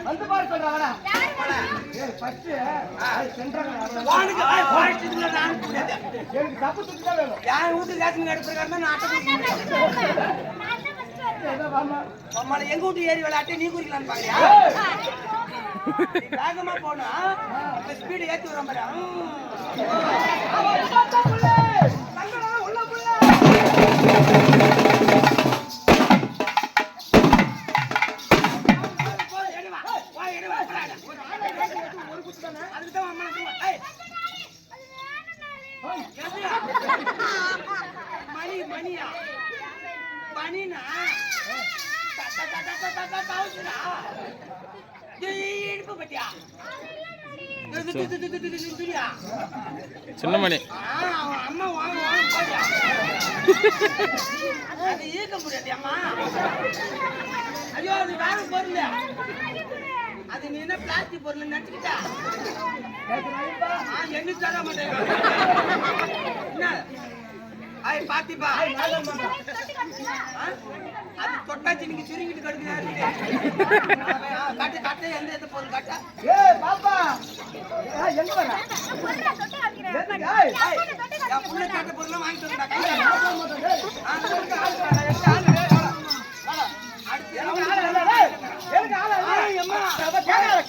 வந்து பாரு சொல்றாங்கடா. ஏய் ஃபர்ஸ்ட் சென்றாங்க. வானுக்கு வாய்ஸ் இல்ல நான் கூடாது. எனக்கு தப்பு சுத்தி தான் வேணும். யார் வீட்டு ரேஷன் கார்டு பிரகாரம் தான் நான் அட்டை கொடுக்கிறேன். ஏதோ வாமா. அம்மா எங்க வீட்டு ஏறி விளையாட்டு நீ குறிக்கலாம்னு பாக்கறியா? வேகமா போனா இந்த ஸ்பீடு ஏத்தி வர பாரு. தங்கடா உள்ள புள்ள. மணியா பனினா இடுப்பு பட்டியா சின்ன மணி அம்மா வாங்க போயா அது ஈக்க முடியாது அம்மா. ஐயோ அது வேற பொருள், அது நீ என்ன பிளாஸ்டிக் பொருள் நினைச்சுக்கிட்டா என்ன தர மாட்டேன். என்ன ஐய் பாத்திப்பா அது தொட்டாச்சு நீங்க சுருங்கிட்டு கடுக்குறாரு. கட்டு கட்டு எந்த பொருள் கட்டா? ஏய் பாப்பா எங்க வர? என் புள்ள கேட்ட பொருள் வாங்கிட்டு வந்தா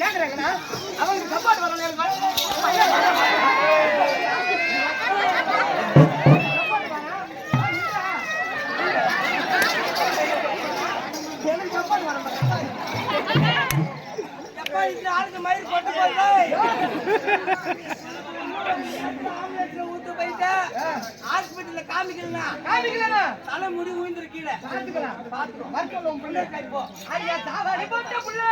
கேக்குறேங்கண்ணா அவங்க சப்பாட் வரல. ஆளுக்கு மயிர் போட்டு போய் ஊத்து போயிட்டு ஹாஸ்பிட்டல்ல காமிக்கலாம் தலை முடி ஊந்துரு கீழே பாத்துக்கலாம். மருத்துவம் பிள்ளை ஐயா தாவாடி போட்ட புள்ள